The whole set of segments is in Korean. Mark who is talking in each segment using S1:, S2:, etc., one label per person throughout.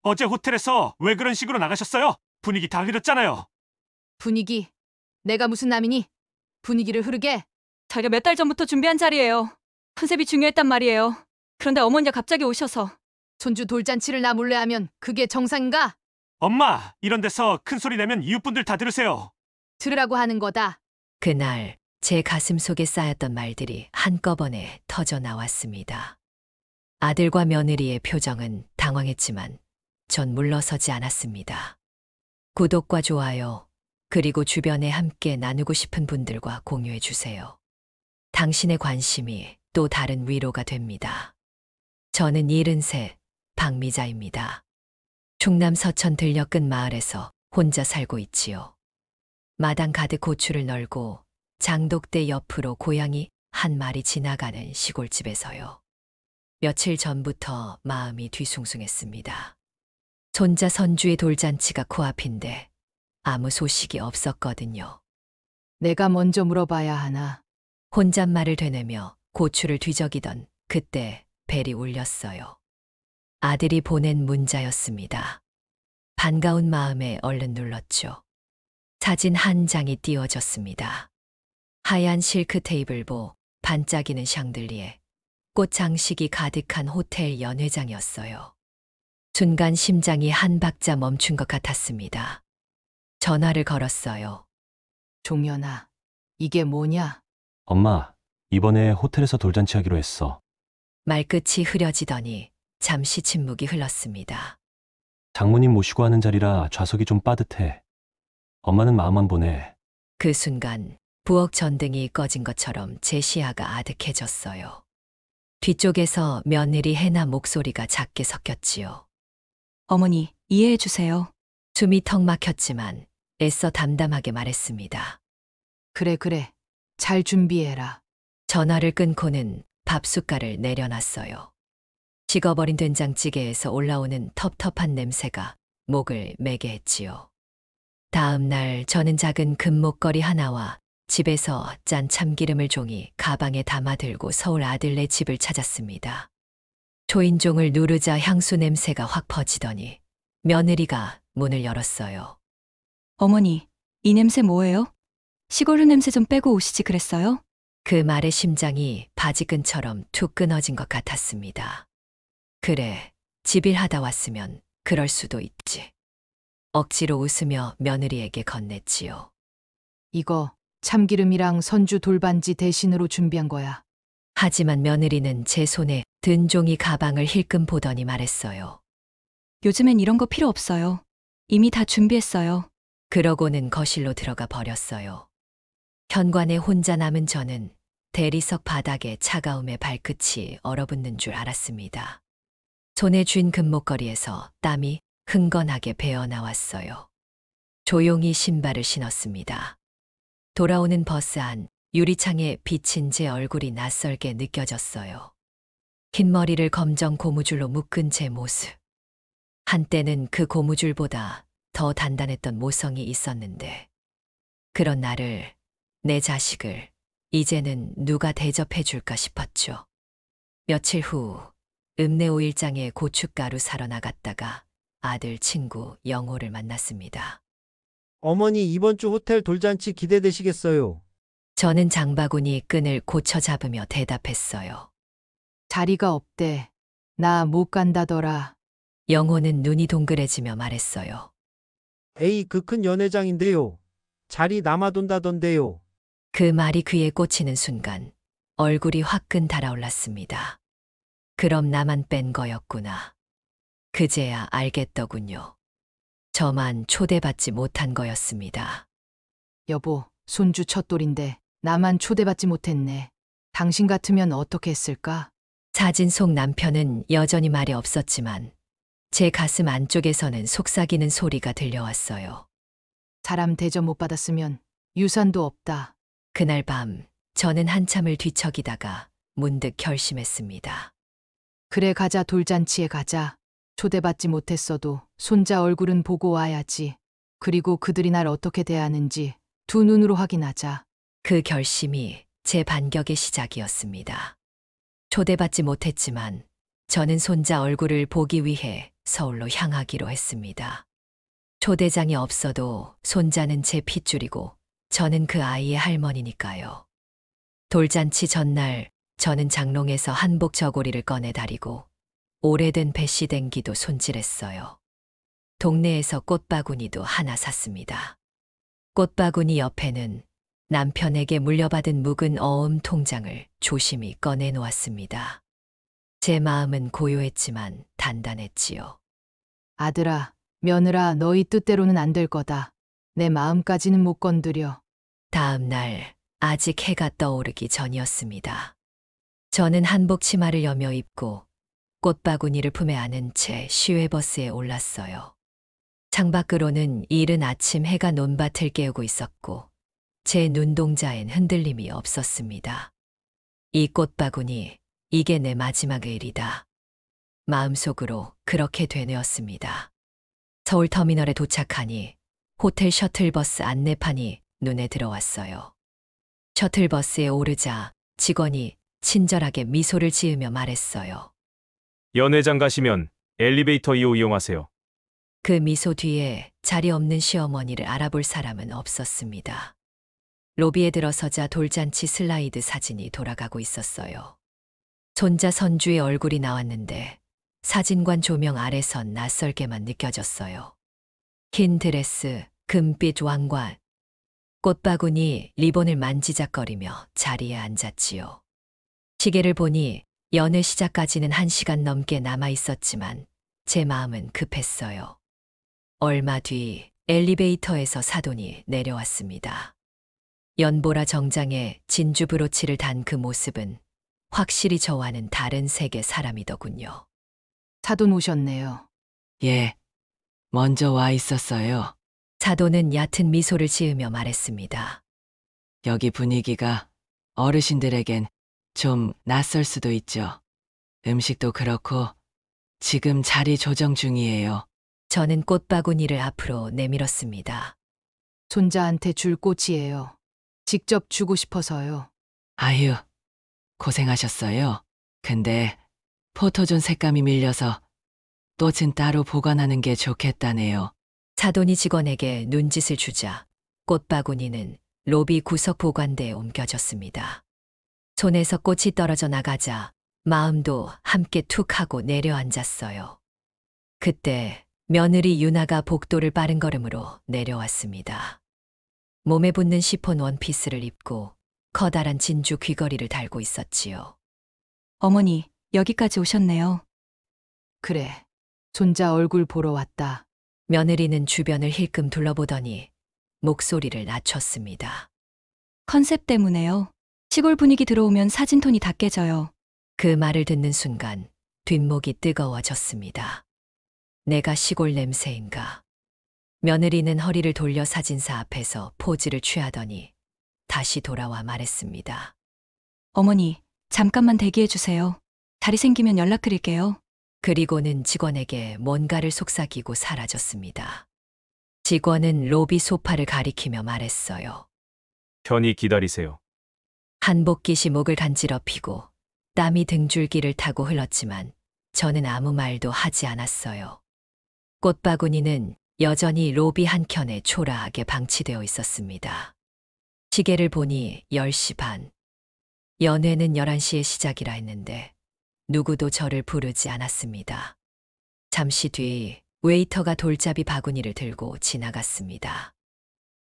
S1: 어제 호텔에서 왜 그런 식으로 나가셨어요? 분위기 다 흐렸잖아요.
S2: 분위기. 내가 무슨 남이니? 분위기를 흐르게?
S3: 자기가 몇 달 전부터 준비한 자리예요. 컨셉이 중요했단 말이에요. 그런데 어머니가 갑자기 오셔서.
S2: 손주 돌잔치를 나 몰래 하면 그게 정상인가?
S1: 엄마, 이런 데서 큰 소리 내면 이웃분들 다 들으세요.
S2: 들으라고 하는 거다.
S4: 그날 제 가슴 속에 쌓였던 말들이 한꺼번에 터져 나왔습니다. 아들과 며느리의 표정은 당황했지만 전 물러서지 않았습니다. 구독과 좋아요, 그리고 주변에 함께 나누고 싶은 분들과 공유해 주세요. 당신의 관심이 또 다른 위로가 됩니다. 저는 73, 박미자입니다. 충남 서천 들녘 끝 마을에서 혼자 살고 있지요. 마당 가득 고추를 널고 장독대 옆으로 고양이 한 마리 지나가는 시골집에서요. 며칠 전부터 마음이 뒤숭숭했습니다. 손자 선주의 돌잔치가 코앞인데 아무 소식이 없었거든요.
S2: 내가 먼저 물어봐야 하나.
S4: 혼잣말을 되뇌며 고추를 뒤적이던 그때 벨이 울렸어요. 아들이 보낸 문자였습니다. 반가운 마음에 얼른 눌렀죠. 사진 한 장이 띄워졌습니다. 하얀 실크 테이블보, 반짝이는 샹들리에, 꽃 장식이 가득한 호텔 연회장이었어요. 순간 심장이 한 박자 멈춘 것 같았습니다. 전화를 걸었어요.
S2: 종현아, 이게 뭐냐?
S5: 엄마, 이번에 호텔에서 돌잔치 하기로 했어.
S4: 말끝이 흐려지더니 잠시 침묵이 흘렀습니다.
S5: 장모님 모시고 하는 자리라 좌석이 좀 빠듯해. 엄마는 마음만 보내.
S4: 그 순간 부엌 전등이 꺼진 것처럼 제 시야가 아득해졌어요. 뒤쪽에서 며느리 해나 목소리가 작게 섞였지요.
S3: 어머니, 이해해 주세요.
S4: 숨이 턱 막혔지만 애써 담담하게 말했습니다.
S2: 그래. 잘 준비해라.
S4: 전화를 끊고는 밥숟갈을 내려놨어요. 식어버린 된장찌개에서 올라오는 텁텁한 냄새가 목을 매게 했지요. 다음 날 저는 작은 금목걸이 하나와 집에서 짠 참기름을 종이 가방에 담아 들고 서울 아들네 집을 찾았습니다. 초인종을 누르자 향수 냄새가 확 퍼지더니 며느리가 문을 열었어요.
S3: 어머니, 이 냄새 뭐예요? 시골 냄새 좀 빼고 오시지 그랬어요?
S4: 그 말에 심장이 바지끈처럼 툭 끊어진 것 같았습니다. 그래, 집일하다 왔으면 그럴 수도 있지. 억지로 웃으며 며느리에게 건넸지요.
S2: 이거 참기름이랑 선주 돌반지 대신으로 준비한 거야.
S4: 하지만 며느리는 제 손에 든 종이 가방을 힐끔 보더니 말했어요.
S3: 요즘엔 이런 거 필요 없어요. 이미 다 준비했어요.
S4: 그러고는 거실로 들어가 버렸어요. 현관에 혼자 남은 저는 대리석 바닥에 차가움에 발끝이 얼어붙는 줄 알았습니다. 손에 쥔 금목걸이에서 땀이 흥건하게 배어나왔어요. 조용히 신발을 신었습니다. 돌아오는 버스 안 유리창에 비친 제 얼굴이 낯설게 느껴졌어요. 흰 머리를 검정 고무줄로 묶은 제 모습. 한때는 그 고무줄보다 더 단단했던 모성이 있었는데 그런 나를, 내 자식을 이제는 누가 대접해 줄까 싶었죠. 며칠 후 읍내 5일장에 고춧가루 사러 나갔다가 아들 친구 영호를 만났습니다.
S6: 어머니 이번 주 호텔 돌잔치 기대되시겠어요?
S4: 저는 장바구니 끈을 고쳐 잡으며 대답했어요.
S2: 자리가 없대. 나 못 간다더라.
S4: 영호는 눈이 동그래지며 말했어요.
S6: 에이 그 큰 연회장인데요. 자리 남아돈다던데요.
S4: 그 말이 귀에 꽂히는 순간 얼굴이 화끈 달아올랐습니다. 그럼 나만 뺀 거였구나. 그제야 알겠더군요. 저만 초대받지 못한 거였습니다.
S2: 여보, 손주 첫 돌인데 나만 초대받지 못했네. 당신 같으면 어떻게 했을까?
S4: 사진 속 남편은 여전히 말이 없었지만 제 가슴 안쪽에서는 속삭이는 소리가 들려왔어요.
S2: 사람 대접 못 받았으면 유산도 없다.
S4: 그날 밤 저는 한참을 뒤척이다가 문득 결심했습니다.
S2: 그래 가자, 돌잔치에 가자. 초대받지 못했어도 손자 얼굴은 보고 와야지. 그리고 그들이 날 어떻게 대하는지 두 눈으로 확인하자.
S4: 그 결심이 제 반격의 시작이었습니다. 초대받지 못했지만 저는 손자 얼굴을 보기 위해 서울로 향하기로 했습니다. 초대장이 없어도 손자는 제 핏줄이고 저는 그 아이의 할머니니까요. 돌잔치 전날 저는 장롱에서 한복 저고리를 꺼내 다리고 오래된 배시댕기도 손질했어요. 동네에서 꽃바구니도 하나 샀습니다. 꽃바구니 옆에는 남편에게 물려받은 묵은 어음 통장을 조심히 꺼내 놓았습니다. 제 마음은 고요했지만 단단했지요.
S2: 아들아, 며느라, 너희 뜻대로는 안 될 거다. 내 마음까지는 못 건드려.
S4: 다음 날 아직 해가 떠오르기 전이었습니다. 저는 한복 치마를 여며 입고 꽃바구니를 품에 안은 채 시외버스에 올랐어요. 창밖으로는 이른 아침 해가 논밭을 깨우고 있었고 제 눈동자엔 흔들림이 없었습니다. 이 꽃바구니, 이게 내 마지막 일이다. 마음속으로 그렇게 되뇌었습니다. 서울터미널에 도착하니 호텔 셔틀버스 안내판이 눈에 들어왔어요. 셔틀버스에 오르자 직원이 친절하게 미소를 지으며 말했어요.
S7: 연회장 가시면 엘리베이터 2호 이용하세요.
S4: 그 미소 뒤에 자리 없는 시어머니를 알아볼 사람은 없었습니다. 로비에 들어서자 돌잔치 슬라이드 사진이 돌아가고 있었어요. 손자 선주의 얼굴이 나왔는데 사진관 조명 아래선 낯설게만 느껴졌어요. 흰 드레스, 금빛 왕관, 꽃바구니, 리본을 만지작거리며 자리에 앉았지요. 시계를 보니 연애 시작까지는 1시간 넘게 남아 있었지만 제 마음은 급했어요. 얼마 뒤 엘리베이터에서 사돈이 내려왔습니다. 연보라 정장에 진주 브로치를 단 그 모습은 확실히 저와는 다른 세계 사람이더군요.
S2: 사돈 오셨네요.
S8: 예, 먼저 와 있었어요.
S4: 사돈은 얕은 미소를 지으며 말했습니다.
S8: 여기 분위기가 어르신들에겐 좀 낯설 수도 있죠. 음식도 그렇고 지금 자리 조정 중이에요.
S4: 저는 꽃바구니를 앞으로 내밀었습니다.
S2: 손자한테 줄 꽃이에요. 직접 주고 싶어서요.
S8: 아유, 고생하셨어요. 근데 포토존 색감이 밀려서 꽃은 따로 보관하는 게 좋겠다네요.
S4: 사돈이 직원에게 눈짓을 주자 꽃바구니는 로비 구석 보관대에 옮겨졌습니다. 손에서 꽃이 떨어져 나가자 마음도 함께 툭 하고 내려앉았어요. 그때 며느리 유나가 복도를 빠른 걸음으로 내려왔습니다. 몸에 붙는 시폰 원피스를 입고 커다란 진주 귀걸이를 달고 있었지요.
S3: 어머니, 여기까지 오셨네요.
S2: 그래. 손자 얼굴 보러 왔다.
S4: 며느리는 주변을 힐끔 둘러보더니 목소리를 낮췄습니다.
S3: 컨셉 때문에요. 시골 분위기 들어오면 사진톤이 다 깨져요.
S4: 그 말을 듣는 순간 뒷목이 뜨거워졌습니다. 내가 시골 냄새인가. 며느리는 허리를 돌려 사진사 앞에서 포즈를 취하더니 다시 돌아와 말했습니다.
S3: 어머니, 잠깐만 대기해 주세요. 자리 생기면 연락드릴게요.
S4: 그리고는 직원에게 뭔가를 속삭이고 사라졌습니다. 직원은 로비 소파를 가리키며 말했어요.
S7: 편히 기다리세요.
S4: 한복깃이 목을 간지럽히고 땀이 등줄기를 타고 흘렀지만 저는 아무 말도 하지 않았어요. 꽃바구니는 여전히 로비 한켠에 초라하게 방치되어 있었습니다. 시계를 보니 10시 반. 연회는 11시에 시작이라 했는데 누구도 저를 부르지 않았습니다. 잠시 뒤 웨이터가 돌잡이 바구니를 들고 지나갔습니다.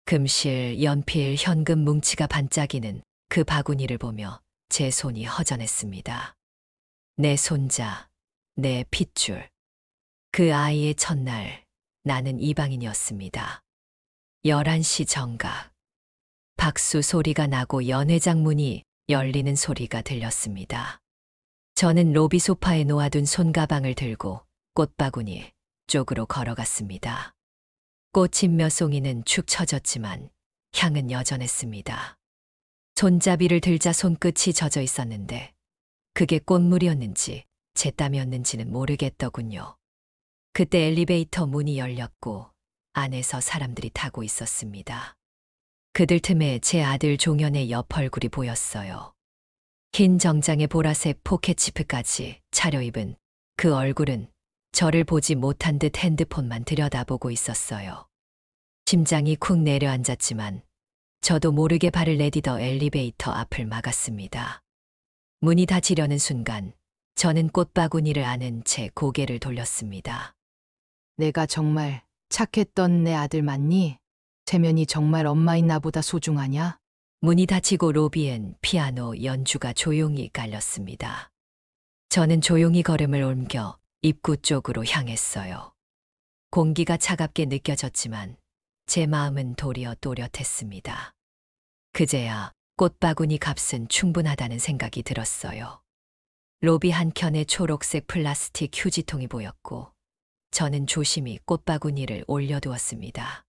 S4: 금실, 연필, 현금 뭉치가 반짝이는 그 바구니를 보며 제 손이 허전했습니다. 내 손자, 내 핏줄. 그 아이의 첫날 나는 이방인이었습니다. 11시 정각. 박수 소리가 나고 연회장 문이 열리는 소리가 들렸습니다. 저는 로비 소파에 놓아둔 손가방을 들고 꽃바구니 쪽으로 걸어갔습니다. 꽃인 몇 송이는 축 처졌지만 향은 여전했습니다. 손잡이를 들자 손끝이 젖어 있었는데 그게 꽃물이었는지 제 땀이었는지는 모르겠더군요. 그때 엘리베이터 문이 열렸고 안에서 사람들이 타고 있었습니다. 그들 틈에 제 아들 종현의 옆 얼굴이 보였어요. 흰 정장에 보라색 포켓치프까지 차려입은 그 얼굴은 저를 보지 못한 듯 핸드폰만 들여다보고 있었어요. 심장이 쿵 내려앉았지만 저도 모르게 발을 내디뎌 엘리베이터 앞을 막았습니다. 문이 닫히려는 순간 저는 꽃바구니를 안은 채 고개를 돌렸습니다.
S2: 내가 정말 착했던 내 아들 맞니? 체면이 정말 엄마인 나보다 소중하냐?
S4: 문이 닫히고 로비엔 피아노 연주가 조용히 깔렸습니다. 저는 조용히 걸음을 옮겨 입구 쪽으로 향했어요. 공기가 차갑게 느껴졌지만 제 마음은 도리어 또렷했습니다. 그제야 꽃바구니 값은 충분하다는 생각이 들었어요. 로비 한켠에 초록색 플라스틱 휴지통이 보였고 저는 조심히 꽃바구니를 올려두었습니다.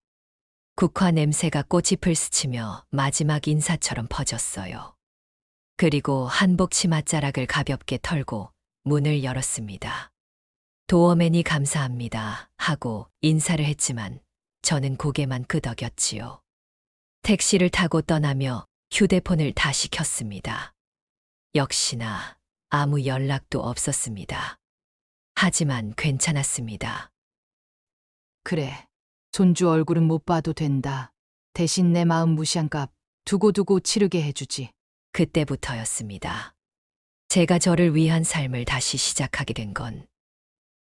S4: 국화 냄새가 꽃잎을 스치며 마지막 인사처럼 퍼졌어요. 그리고 한복 치맛자락을 가볍게 털고 문을 열었습니다. 도어맨이 감사합니다 하고 인사를 했지만 저는 고개만 끄덕였지요. 택시를 타고 떠나며 휴대폰을 다시 켰습니다. 역시나 아무 연락도 없었습니다. 하지만 괜찮았습니다.
S2: 그래. 손주 얼굴은 못 봐도 된다. 대신 내 마음 무시한 값 두고두고 치르게 해주지.
S4: 그때부터였습니다. 제가 저를 위한 삶을 다시 시작하게 된 건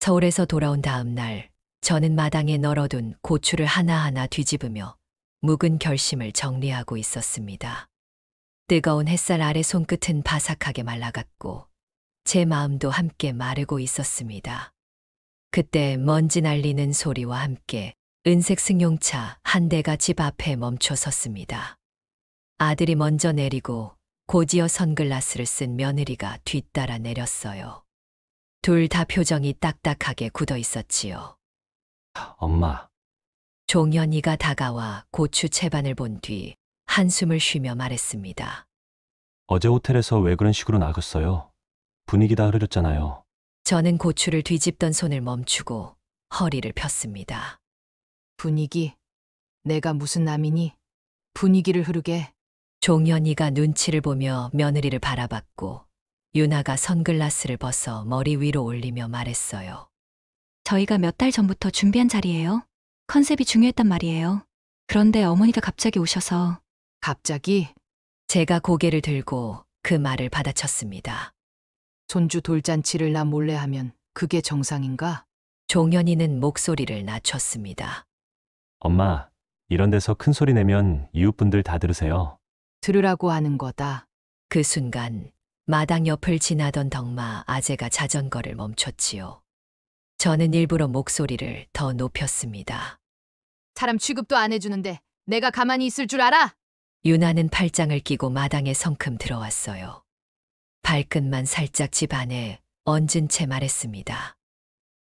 S4: 서울에서 돌아온 다음 날 저는 마당에 널어둔 고추를 하나하나 뒤집으며 묵은 결심을 정리하고 있었습니다. 뜨거운 햇살 아래 손끝은 바삭하게 말라갔고 제 마음도 함께 마르고 있었습니다. 그때 먼지 날리는 소리와 함께 은색 승용차 한 대가 집 앞에 멈춰 섰습니다. 아들이 먼저 내리고 고지어 선글라스를 쓴 며느리가 뒤따라 내렸어요. 둘 다 표정이 딱딱하게 굳어 있었지요.
S5: 엄마,
S4: 종현이가 다가와 고추 채반을 본 뒤 한숨을 쉬며 말했습니다.
S5: 어제 호텔에서 왜 그런 식으로 나갔어요? 분위기 다 흐려졌잖아요.
S4: 저는 고추를 뒤집던 손을 멈추고 허리를 폈습니다.
S2: 분위기. 내가 무슨 남이니? 분위기를 흐르게.
S4: 종현이가 눈치를 보며 며느리를 바라봤고 유나가 선글라스를 벗어 머리 위로 올리며 말했어요.
S3: 저희가 몇 달 전부터 준비한 자리예요. 컨셉이 중요했단 말이에요. 그런데 어머니가 갑자기 오셔서
S2: 갑자기
S4: 제가 고개를 들고 그 말을 받아쳤습니다.
S2: 손주 돌잔치를 나 몰래 하면 그게 정상인가?
S4: 종현이는 목소리를 낮췄습니다.
S5: 엄마, 이런 데서 큰 소리 내면 이웃분들 다 들으세요.
S2: 들으라고 하는 거다.
S4: 그 순간 마당 옆을 지나던 덕마 아재가 자전거를 멈췄지요. 저는 일부러 목소리를 더 높였습니다.
S2: 사람 취급도 안 해주는데 내가 가만히 있을 줄 알아?
S4: 유나는 팔짱을 끼고 마당에 성큼 들어왔어요. 발끝만 살짝 집 안에 얹은 채 말했습니다.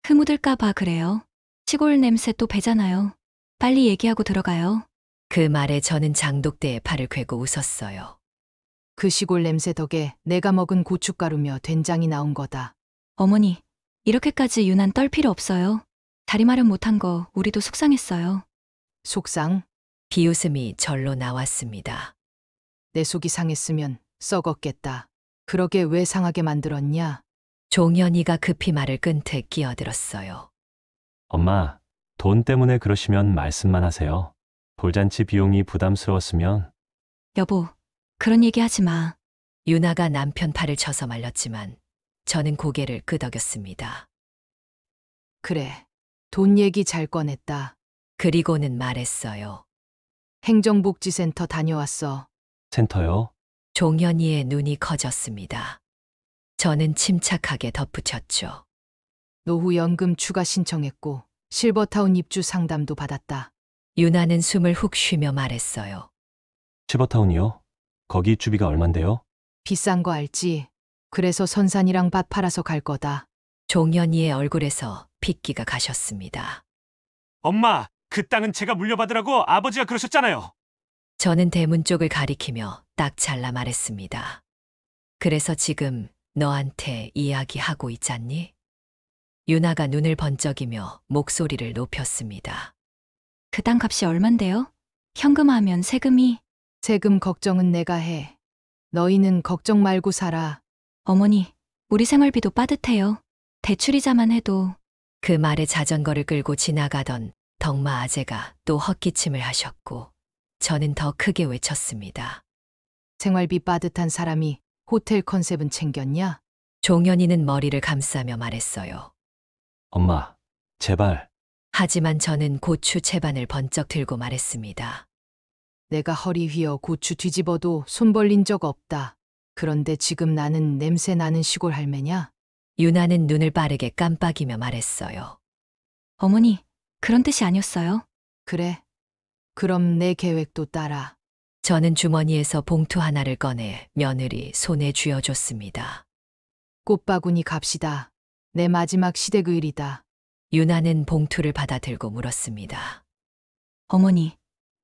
S3: 흐묻을까봐 그래요. 시골 냄새 또 배잖아요. 빨리 얘기하고 들어가요.
S4: 그 말에 저는 장독대에 팔을 꿰고 웃었어요.
S2: 그 시골 냄새 덕에 내가 먹은 고춧가루며 된장이 나온 거다.
S3: 어머니, 이렇게까지 유난 떨 필요 없어요. 자리 마련 못한 거 우리도 속상했어요.
S2: 속상?
S4: 비웃음이 절로 나왔습니다.
S2: 내 속이 상했으면 썩었겠다. 그러게 왜 상하게 만들었냐?
S4: 종현이가 급히 말을 끈 채 끼어들었어요.
S5: 엄마, 돈 때문에 그러시면 말씀만 하세요. 돌잔치 비용이 부담스러웠으면
S3: 여보, 그런 얘기 하지 마.
S4: 유나가 남편 팔을 쳐서 말렸지만 저는 고개를 끄덕였습니다.
S2: 그래, 돈 얘기 잘 꺼냈다.
S4: 그리고는 말했어요.
S2: 행정복지센터 다녀왔어.
S5: 센터요?
S4: 종현이의 눈이 커졌습니다. 저는 침착하게 덧붙였죠.
S2: 노후연금 추가 신청했고 실버타운 입주 상담도 받았다.
S4: 유나는 숨을 훅 쉬며 말했어요.
S5: 시버타운이요? 거기 입주비가 얼만데요?
S2: 비싼 거 알지? 그래서 선산이랑 밭 팔아서 갈 거다.
S4: 종현이의 얼굴에서 핏기가 가셨습니다.
S1: 엄마, 그 땅은 제가 물려받으라고 아버지가 그러셨잖아요.
S4: 저는 대문 쪽을 가리키며 딱 잘라 말했습니다. 그래서 지금 너한테 이야기하고 있잖니? 유나가 눈을 번쩍이며 목소리를 높였습니다.
S3: 그 땅 값이 얼만데요? 현금화하면 세금이.
S2: 세금 걱정은 내가 해. 너희는 걱정 말고 살아.
S3: 어머니, 우리 생활비도 빠듯해요. 대출이자만 해도
S4: 그 말에 자전거를 끌고 지나가던 덕마 아재가 또 헛기침을 하셨고 저는 더 크게 외쳤습니다.
S2: 생활비 빠듯한 사람이 호텔 컨셉은 챙겼냐?
S4: 종현이는 머리를 감싸며 말했어요.
S5: 엄마, 제발.
S4: 하지만 저는 고추 채반을 번쩍 들고 말했습니다.
S2: 내가 허리 휘어 고추 뒤집어도 손 벌린 적 없다. 그런데 지금 나는 냄새 나는 시골 할매냐?
S4: 유나는 눈을 빠르게 깜빡이며 말했어요.
S3: 어머니, 그런 뜻이 아니었어요.
S2: 그래. 그럼 내 계획도 따라.
S4: 저는 주머니에서 봉투 하나를 꺼내 며느리 손에 쥐어줬습니다.
S2: 꽃바구니 갑시다. 내 마지막 시댁의일이다.
S4: 유나는 봉투를 받아 들고 물었습니다.
S3: 어머니,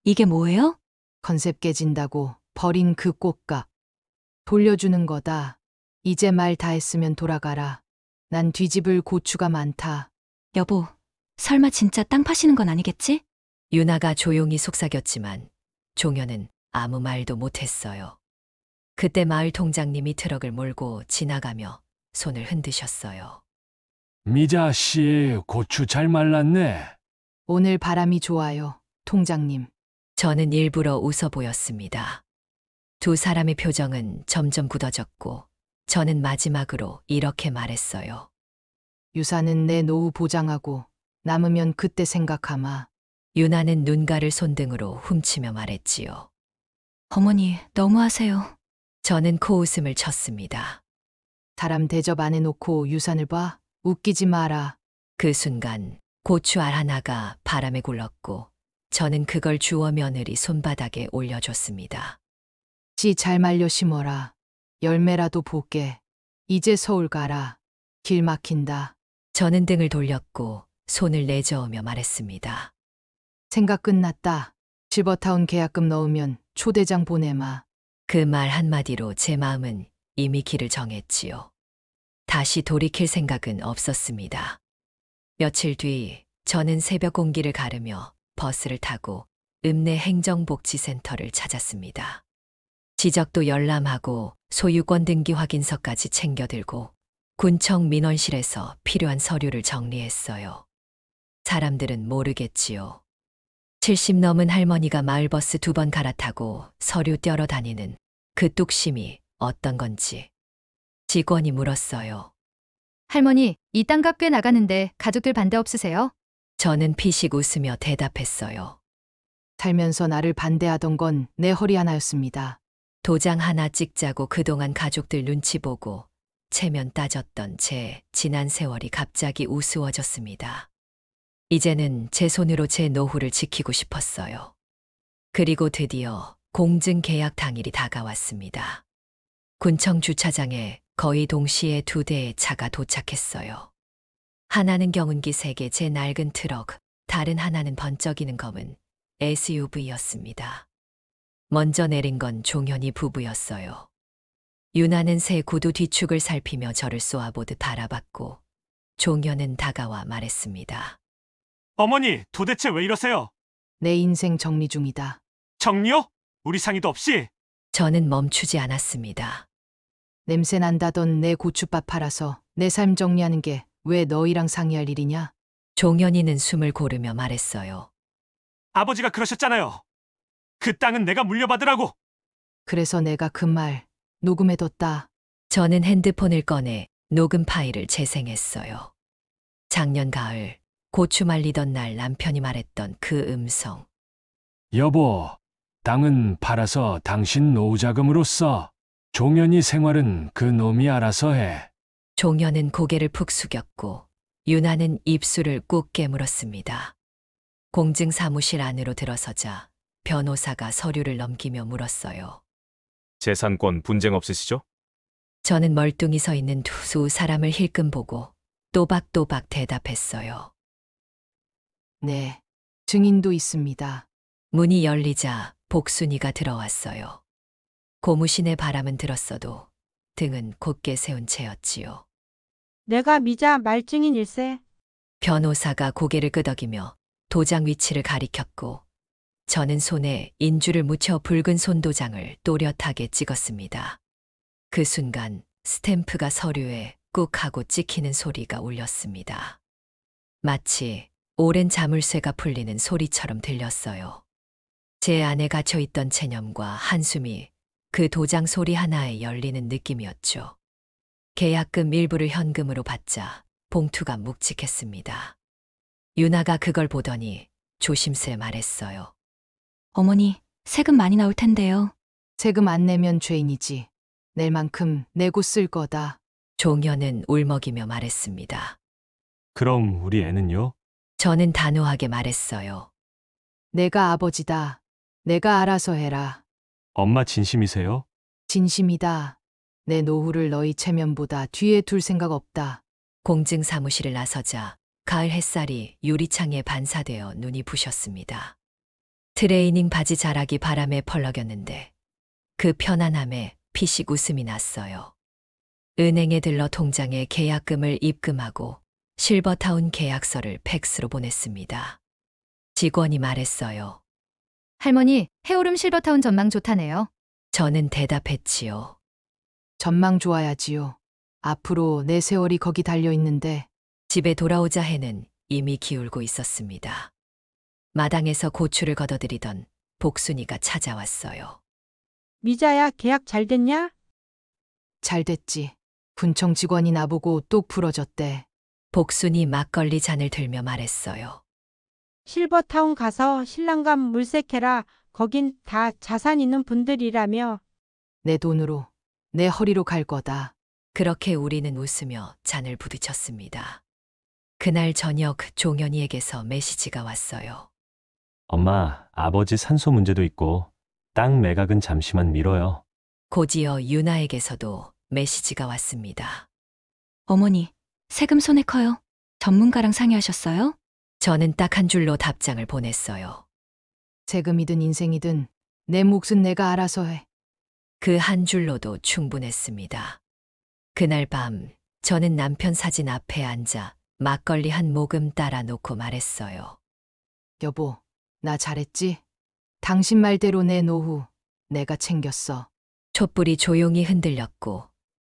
S3: 이게 뭐예요?
S2: 컨셉 깨진다고 버린 그 꽃값. 돌려주는 거다. 이제 말 다 했으면 돌아가라. 난 뒤집을 고추가 많다.
S3: 여보, 설마 진짜 땅 파시는 건 아니겠지?
S4: 유나가 조용히 속삭였지만 종현은 아무 말도 못했어요. 그때 마을 통장님이 트럭을 몰고 지나가며 손을 흔드셨어요.
S9: 미자 씨, 고추 잘 말랐네.
S2: 오늘 바람이 좋아요, 통장님.
S4: 저는 일부러 웃어 보였습니다. 두 사람의 표정은 점점 굳어졌고 저는 마지막으로 이렇게 말했어요.
S2: 유산은 내 노후 보장하고 남으면 그때 생각하마.
S4: 유나는 눈가를 손등으로 훔치며 말했지요.
S3: 어머니, 너무하세요.
S4: 저는 코웃음을 쳤습니다.
S2: 사람 대접 안 해놓고 유산을 봐? 웃기지 마라.
S4: 그 순간 고추알 하나가 바람에 굴렀고 저는 그걸 주워 며느리 손바닥에 올려줬습니다.
S2: 씨 잘 말려 심어라. 열매라도 보게. 이제 서울 가라. 길 막힌다.
S4: 저는 등을 돌렸고 손을 내저으며 말했습니다.
S2: 생각 끝났다. 실버타운 계약금 넣으면 초대장 보내마.
S4: 그 말 한마디로 제 마음은 이미 길을 정했지요. 다시 돌이킬 생각은 없었습니다. 며칠 뒤 저는 새벽 공기를 가르며 버스를 타고 읍내 행정복지센터를 찾았습니다. 지적도 열람하고 소유권 등기 확인서까지 챙겨들고 군청 민원실에서 필요한 서류를 정리했어요. 사람들은 모르겠지요. 70 넘은 할머니가 마을버스 2번 갈아타고 서류 떼러 다니는 그 뚝심이 어떤 건지. 직원이 물었어요.
S10: 할머니, 이 땅값 꽤 나가는데 가족들 반대 없으세요?
S4: 저는 피식 웃으며 대답했어요.
S2: 살면서 나를 반대하던 건 내 허리 하나였습니다.
S4: 도장 하나 찍자고 그동안 가족들 눈치 보고 체면 따졌던 제 지난 세월이 갑자기 우스워졌습니다. 이제는 제 손으로 제 노후를 지키고 싶었어요. 그리고 드디어 공증 계약 당일이 다가왔습니다. 군청 주차장에 거의 동시에 2대의 차가 도착했어요. 하나는 경운기 3개 제 낡은 트럭, 다른 하나는 번쩍이는 검은 SUV였습니다. 먼저 내린 건 종현이 부부였어요. 유나는 새 구두 뒤축을 살피며 저를 쏘아보듯 바라봤고 종현은 다가와 말했습니다.
S1: 어머니, 도대체 왜 이러세요?
S2: 내 인생 정리 중이다.
S1: 정리요? 우리 상의도 없이?
S4: 저는 멈추지 않았습니다.
S2: 냄새 난다던 내 고추밥 팔아서 내 삶 정리하는 게 왜 너희랑 상의할 일이냐?
S4: 종현이는 숨을 고르며 말했어요.
S1: 아버지가 그러셨잖아요. 그 땅은 내가 물려받으라고.
S2: 그래서 내가 그 말 녹음해뒀다.
S4: 저는 핸드폰을 꺼내 녹음 파일을 재생했어요. 작년 가을 고추 말리던 날 남편이 말했던 그 음성.
S9: 여보, 땅은 팔아서 당신 노후 자금으로 써. 종현이 생활은 그 놈이 알아서 해.
S4: 종현은 고개를 푹 숙였고 유나는 입술을 꾹 깨물었습니다. 공증 사무실 안으로 들어서자 변호사가 서류를 넘기며 물었어요.
S7: 재산권 분쟁 없으시죠?
S4: 저는 멀뚱히 서 있는 두 사람을 힐끔 보고 또박또박 대답했어요.
S2: 네. 증인도 있습니다.
S4: 문이 열리자 복순이가 들어왔어요. 고무신의 바람은 들었어도 등은 곧게 세운 채였지요.
S11: 내가 미자 말증인일세.
S4: 변호사가 고개를 끄덕이며 도장 위치를 가리켰고 저는 손에 인주를 묻혀 붉은 손도장을 또렷하게 찍었습니다. 그 순간 스탬프가 서류에 꾹 하고 찍히는 소리가 울렸습니다. 마치 오랜 자물쇠가 풀리는 소리처럼 들렸어요. 제 안에 갇혀있던 체념과 한숨이 그 도장 소리 하나에 열리는 느낌이었죠. 계약금 일부를 현금으로 받자 봉투가 묵직했습니다. 유나가 그걸 보더니 조심스레 말했어요.
S3: 어머니, 세금 많이 나올 텐데요.
S2: 세금 안 내면 죄인이지. 낼 만큼 내고 쓸 거다.
S4: 종현은 울먹이며 말했습니다.
S5: 그럼 우리 애는요?
S4: 저는 단호하게 말했어요.
S2: 내가 아버지다. 내가 알아서 해라.
S5: 엄마 진심이세요?
S2: 진심이다. 내 노후를 너희 체면보다 뒤에 둘 생각 없다.
S4: 공증 사무실을 나서자 가을 햇살이 유리창에 반사되어 눈이 부셨습니다. 트레이닝 바지 자락이 바람에 펄럭였는데 그 편안함에 피식 웃음이 났어요. 은행에 들러 통장에 계약금을 입금하고 실버타운 계약서를 팩스로 보냈습니다. 직원이 말했어요.
S10: 할머니, 해오름 실버타운 전망 좋다네요.
S4: 저는 대답했지요.
S2: 전망 좋아야지요. 앞으로 내 세월이 거기 달려 있는데.
S4: 집에 돌아오자 해는 이미 기울고 있었습니다. 마당에서 고추를 걷어들이던 복순이가 찾아왔어요.
S11: 미자야, 계약 잘 됐냐?
S2: 잘 됐지. 군청 직원이 나보고 똑 부러졌대.
S4: 복순이 막걸리 잔을 들며 말했어요.
S11: 실버타운 가서 신랑감 물색해라. 거긴 다 자산 있는 분들이라며.
S2: 내 돈으로, 내 허리로 갈 거다.
S4: 그렇게 우리는 웃으며 잔을 부딪혔습니다. 그날 저녁 종현이에게서 메시지가 왔어요.
S5: 엄마, 아버지 산소 문제도 있고 땅 매각은 잠시만 미뤄요.
S4: 곧이어 유나에게서도 메시지가 왔습니다.
S3: 어머니, 세금 손해 커요. 전문가랑 상의하셨어요?
S4: 저는 딱 한 줄로 답장을 보냈어요.
S2: 세금이든 인생이든 내 몫은 내가 알아서 해.
S4: 그 한 줄로도 충분했습니다. 그날 밤 저는 남편 사진 앞에 앉아 막걸리 한 모금 따라 놓고 말했어요.
S2: 여보, 나 잘했지? 당신 말대로 내 노후 내가 챙겼어.
S4: 촛불이 조용히 흔들렸고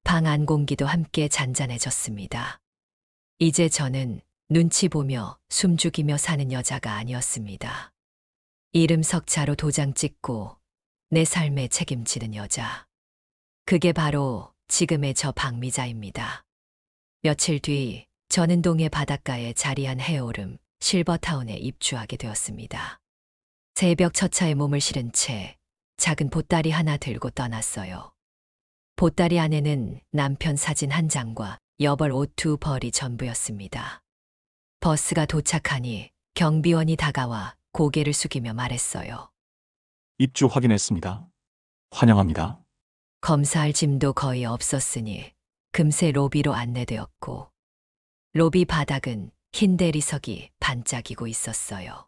S4: 방 안 공기도 함께 잔잔해졌습니다. 이제 저는 눈치 보며 숨죽이며 사는 여자가 아니었습니다. 이름 석자로 도장 찍고 내 삶에 책임지는 여자. 그게 바로 지금의 저 박미자입니다. 며칠 뒤 저는 동해 바닷가에 자리한 해오름 실버타운에 입주하게 되었습니다. 새벽 첫차에 몸을 실은 채 작은 보따리 하나 들고 떠났어요. 보따리 안에는 남편 사진 한 장과 여벌 옷 2벌이 전부였습니다. 버스가 도착하니 경비원이 다가와 고개를 숙이며 말했어요.
S12: 입주 확인했습니다. 환영합니다.
S4: 검사할 짐도 거의 없었으니 금세 로비로 안내되었고 로비 바닥은 흰 대리석이 반짝이고 있었어요.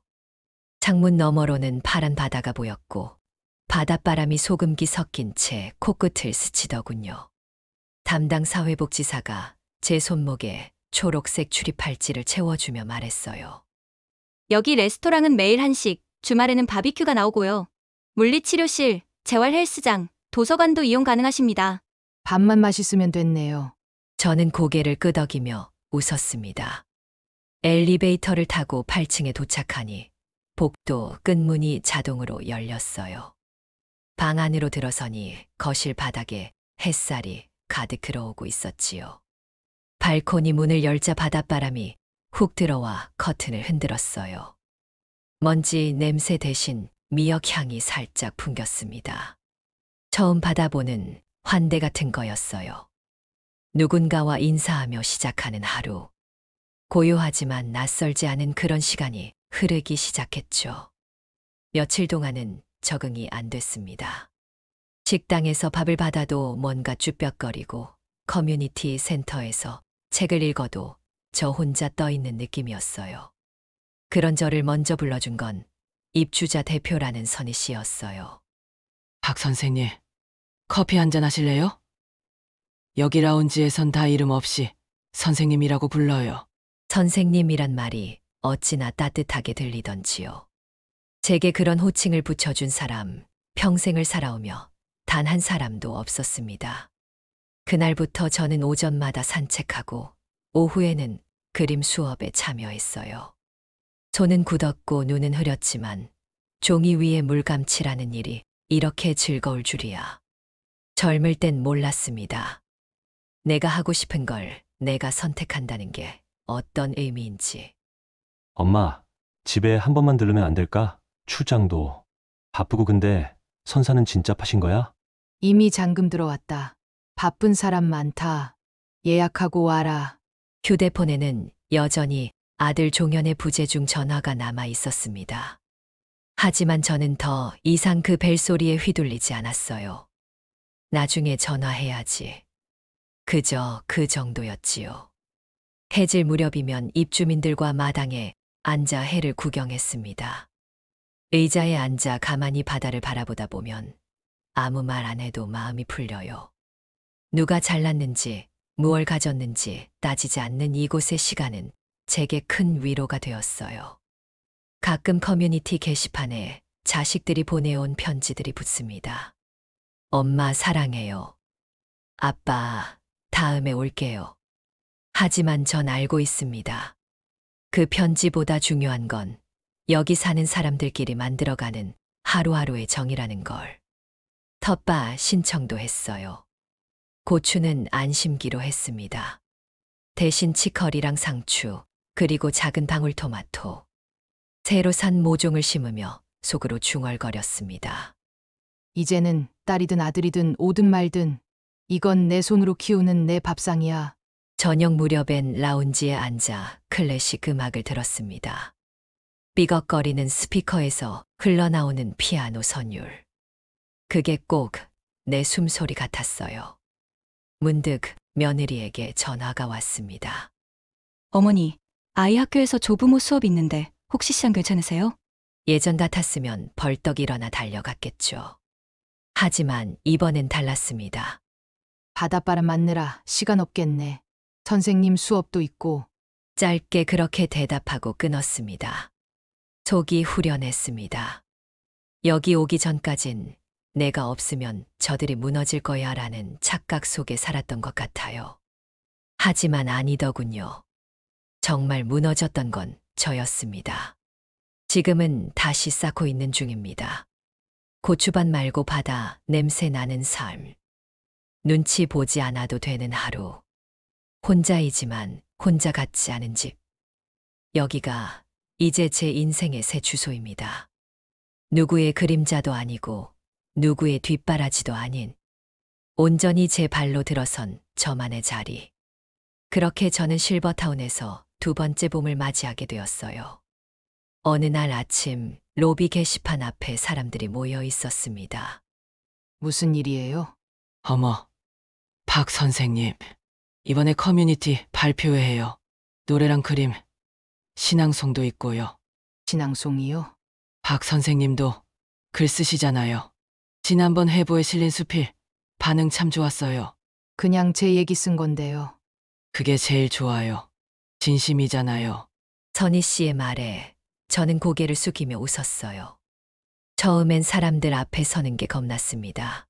S4: 창문 너머로는 파란 바다가 보였고 바닷바람이 소금기 섞인 채 코끝을 스치더군요. 담당 사회복지사가 제 손목에 초록색 출입할지를 채워주며 말했어요.
S3: 여기 레스토랑은 매일 한식, 주말에는 바비큐가 나오고요. 물리치료실, 재활 헬스장, 도서관도 이용 가능하십니다.
S2: 밥만 맛있으면 됐네요.
S4: 저는 고개를 끄덕이며 웃었습니다. 엘리베이터를 타고 8층에 도착하니 복도 끝문이 자동으로 열렸어요. 방 안으로 들어서니 거실 바닥에 햇살이 가득 들어오고 있었지요. 발코니 문을 열자 바닷바람이 훅 들어와 커튼을 흔들었어요. 먼지 냄새 대신 미역향이 살짝 풍겼습니다. 처음 받아보는 환대 같은 거였어요. 누군가와 인사하며 시작하는 하루. 고요하지만 낯설지 않은 그런 시간이 흐르기 시작했죠. 며칠 동안은 적응이 안 됐습니다. 식당에서 밥을 받아도 뭔가 쭈뼛거리고 커뮤니티 센터에서 책을 읽어도 저 혼자 떠있는 느낌이었어요. 그런 저를 먼저 불러준 건 입주자 대표라는 선희 씨였어요.
S8: 박 선생님, 커피 한잔 하실래요? 여기 라운지에선 다 이름 없이 선생님이라고 불러요.
S4: 선생님이란 말이 어찌나 따뜻하게 들리던지요. 제게 그런 호칭을 붙여준 사람, 평생을 살아오며 단 한 사람도 없었습니다. 그날부터 저는 오전마다 산책하고 오후에는 그림 수업에 참여했어요. 손은 굳었고 눈은 흐렸지만 종이 위에 물감칠하는 일이 이렇게 즐거울 줄이야. 젊을 땐 몰랐습니다. 내가 하고 싶은 걸 내가 선택한다는 게 어떤 의미인지.
S5: 엄마, 집에 한 번만 들르면 안 될까? 출장도. 바쁘고 근데 선사는 진짜 파신 거야?
S2: 이미 잔금 들어왔다. 바쁜 사람 많다. 예약하고 와라.
S4: 휴대폰에는 여전히 아들 종현의 부재중 전화가 남아 있었습니다. 하지만 저는 더 이상 그 벨소리에 휘둘리지 않았어요. 나중에 전화해야지. 그저 그 정도였지요. 해질 무렵이면 입주민들과 마당에 앉아 해를 구경했습니다. 의자에 앉아 가만히 바다를 바라보다 보면 아무 말 안 해도 마음이 풀려요. 누가 잘났는지, 무얼 가졌는지 따지지 않는 이곳의 시간은 제게 큰 위로가 되었어요. 가끔 커뮤니티 게시판에 자식들이 보내온 편지들이 붙습니다. 엄마 사랑해요. 아빠, 다음에 올게요. 하지만 전 알고 있습니다. 그 편지보다 중요한 건 여기 사는 사람들끼리 만들어가는 하루하루의 정이라는 걸. 텃밭 신청도 했어요. 고추는 안 심기로 했습니다. 대신 치커리랑 상추, 그리고 작은 방울토마토. 새로 산 모종을 심으며 속으로 중얼거렸습니다.
S2: 이제는 딸이든 아들이든 오든 말든 이건 내 손으로 키우는 내 밥상이야.
S4: 저녁 무렵엔 라운지에 앉아 클래식 음악을 들었습니다. 삐걱거리는 스피커에서 흘러나오는 피아노 선율. 그게 꼭 내 숨소리 같았어요. 문득 며느리에게 전화가 왔습니다.
S3: 어머니, 아이 학교에서 조부모 수업 있는데 혹시 시간 괜찮으세요?
S4: 예전 같았으면 벌떡 일어나 달려갔겠죠. 하지만 이번엔 달랐습니다.
S2: 바닷바람 맞느라 시간 없겠네. 선생님 수업도 있고.
S4: 짧게 그렇게 대답하고 끊었습니다. 속이 후련했습니다. 여기 오기 전까진 내가 없으면 저들이 무너질 거야 라는 착각 속에 살았던 것 같아요. 하지만 아니더군요. 정말 무너졌던 건 저였습니다. 지금은 다시 쌓고 있는 중입니다. 고추밭 말고 바다 냄새 나는 삶. 눈치 보지 않아도 되는 하루. 혼자이지만 혼자 같지 않은 집. 여기가 이제 제 인생의 새 주소입니다. 누구의 그림자도 아니고 누구의 뒷바라지도 아닌 온전히 제 발로 들어선 저만의 자리. 그렇게 저는 실버타운에서 두 번째 봄을 맞이하게 되었어요. 어느 날 아침 로비 게시판 앞에 사람들이 모여 있었습니다.
S2: 무슨 일이에요?
S8: 어머, 박 선생님. 이번에 커뮤니티 발표회예요. 노래랑 그림, 신앙송도 있고요.
S2: 신앙송이요?
S8: 박 선생님도 글 쓰시잖아요. 지난번 회보에 실린 수필 반응 참 좋았어요.
S2: 그냥 제 얘기 쓴 건데요.
S8: 그게 제일 좋아요. 진심이잖아요.
S4: 선희 씨의 말에 저는 고개를 숙이며 웃었어요. 처음엔 사람들 앞에 서는 게 겁났습니다.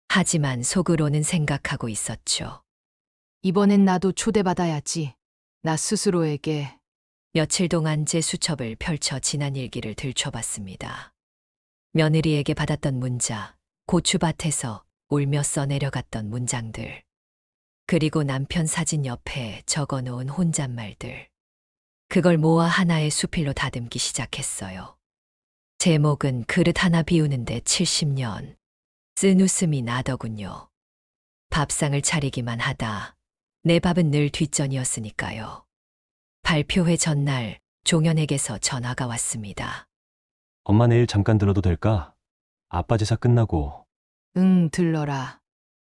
S4: 하지만 속으로는 생각하고 있었죠.
S2: 이번엔 나도 초대받아야지. 나 스스로에게.
S4: 며칠 동안 제 수첩을 펼쳐 지난 일기를 들춰봤습니다. 며느리에게 받았던 문자, 고추밭에서 울며 써내려갔던 문장들. 그리고 남편 사진 옆에 적어놓은 혼잣말들. 그걸 모아 하나의 수필로 다듬기 시작했어요. 제목은 그릇 하나 비우는데 70년. 쓴 웃음이 나더군요. 밥상을 차리기만 하다. 내 밥은 늘 뒷전이었으니까요. 발표회 전날 종현에게서 전화가 왔습니다.
S5: 엄마 내일 잠깐 들러도 될까? 아빠 제사 끝나고.
S2: 응, 들러라.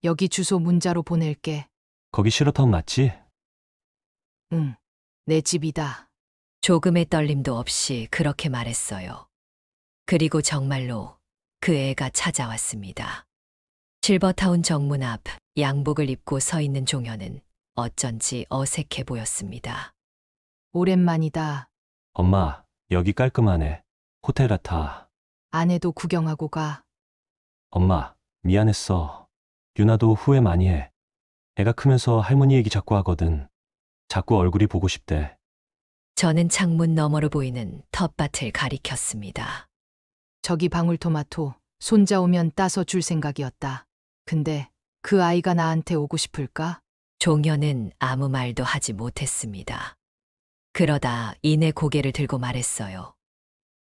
S2: 여기 주소 문자로 보낼게.
S5: 거기 실버타운 맞지?
S2: 응, 내 집이다.
S4: 조금의 떨림도 없이 그렇게 말했어요. 그리고 정말로 그 애가 찾아왔습니다. 실버타운 정문 앞 양복을 입고 서 있는 종현은 어쩐지 어색해 보였습니다.
S2: 오랜만이다.
S5: 엄마, 여기 깔끔하네. 호텔 같아.
S2: 아내도 구경하고 가.
S5: 엄마, 미안했어. 유나도 후회 많이 해. 애가 크면서 할머니 얘기 자꾸 하거든. 자꾸 얼굴이 보고 싶대.
S4: 저는 창문 너머로 보이는 텃밭을 가리켰습니다.
S2: 저기 방울토마토, 손자 오면 따서 줄 생각이었다. 근데 그 아이가 나한테 오고 싶을까?
S4: 종현은 아무 말도 하지 못했습니다. 그러다 이내 고개를 들고 말했어요.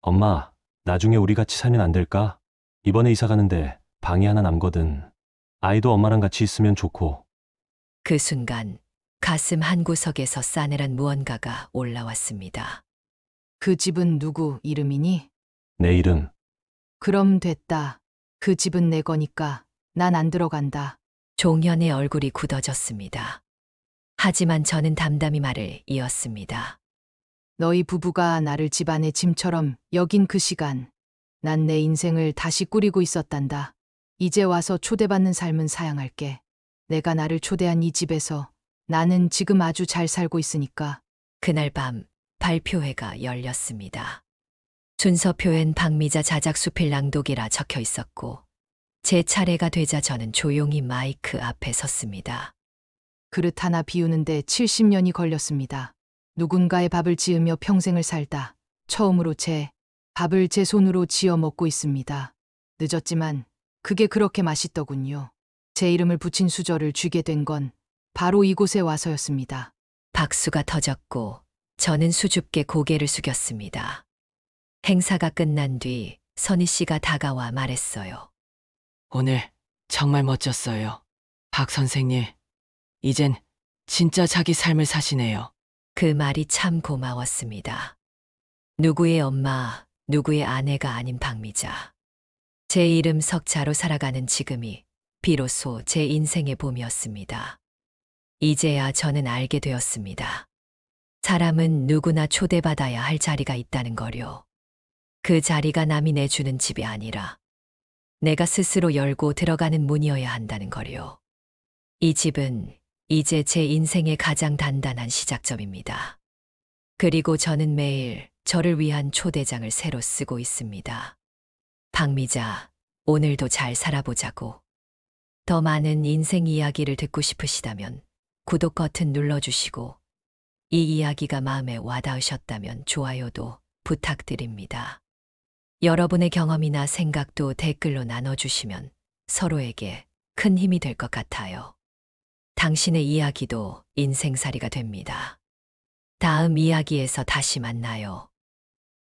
S5: 엄마, 나중에 우리 같이 살면 안 될까? 이번에 이사 가는데 방이 하나 남거든. 아이도 엄마랑 같이 있으면 좋고.
S4: 그 순간 가슴 한구석에서 싸늘한 무언가가 올라왔습니다.
S2: 그 집은 누구 이름이니?
S5: 내 이름.
S2: 그럼 됐다. 그 집은 내 거니까 난 안 들어간다.
S4: 종현의 얼굴이 굳어졌습니다. 하지만 저는 담담히 말을 이었습니다.
S2: 너희 부부가 나를 집안의 짐처럼 여긴 그 시간, 난 내 인생을 다시 꾸리고 있었단다. 이제 와서 초대받는 삶은 사양할게. 내가 나를 초대한 이 집에서 나는 지금 아주 잘 살고 있으니까.
S4: 그날 밤 발표회가 열렸습니다. 순서표엔 박미자 자작 수필 낭독이라 적혀 있었고 제 차례가 되자 저는 조용히 마이크 앞에 섰습니다.
S2: 그릇 하나 비우는데 70년이 걸렸습니다. 누군가의 밥을 지으며 평생을 살다 처음으로 제 밥을 제 손으로 지어 먹고 있습니다. 늦었지만 그게 그렇게 맛있더군요. 제 이름을 붙인 수저를 쥐게 된 건 바로 이곳에 와서였습니다.
S4: 박수가 터졌고 저는 수줍게 고개를 숙였습니다. 행사가 끝난 뒤 선희 씨가 다가와 말했어요.
S8: 오늘 정말 멋졌어요. 박 선생님, 이젠 진짜 자기 삶을 사시네요.
S4: 그 말이 참 고마웠습니다. 누구의 엄마, 누구의 아내가 아닌 박미자. 제 이름 석자로 살아가는 지금이 비로소 제 인생의 봄이었습니다. 이제야 저는 알게 되었습니다. 사람은 누구나 초대받아야 할 자리가 있다는 거요. 그 자리가 남이 내주는 집이 아니라 내가 스스로 열고 들어가는 문이어야 한다는 거요. 이 집은 이제 제 인생의 가장 단단한 시작점입니다. 그리고 저는 매일 저를 위한 초대장을 새로 쓰고 있습니다. 박미자, 오늘도 잘 살아보자고. 더 많은 인생 이야기를 듣고 싶으시다면 구독 버튼 눌러주시고 이 이야기가 마음에 와닿으셨다면 좋아요도 부탁드립니다. 여러분의 경험이나 생각도 댓글로 나눠주시면 서로에게 큰 힘이 될 것 같아요. 당신의 이야기도 인생살이가 됩니다. 다음 이야기에서 다시 만나요.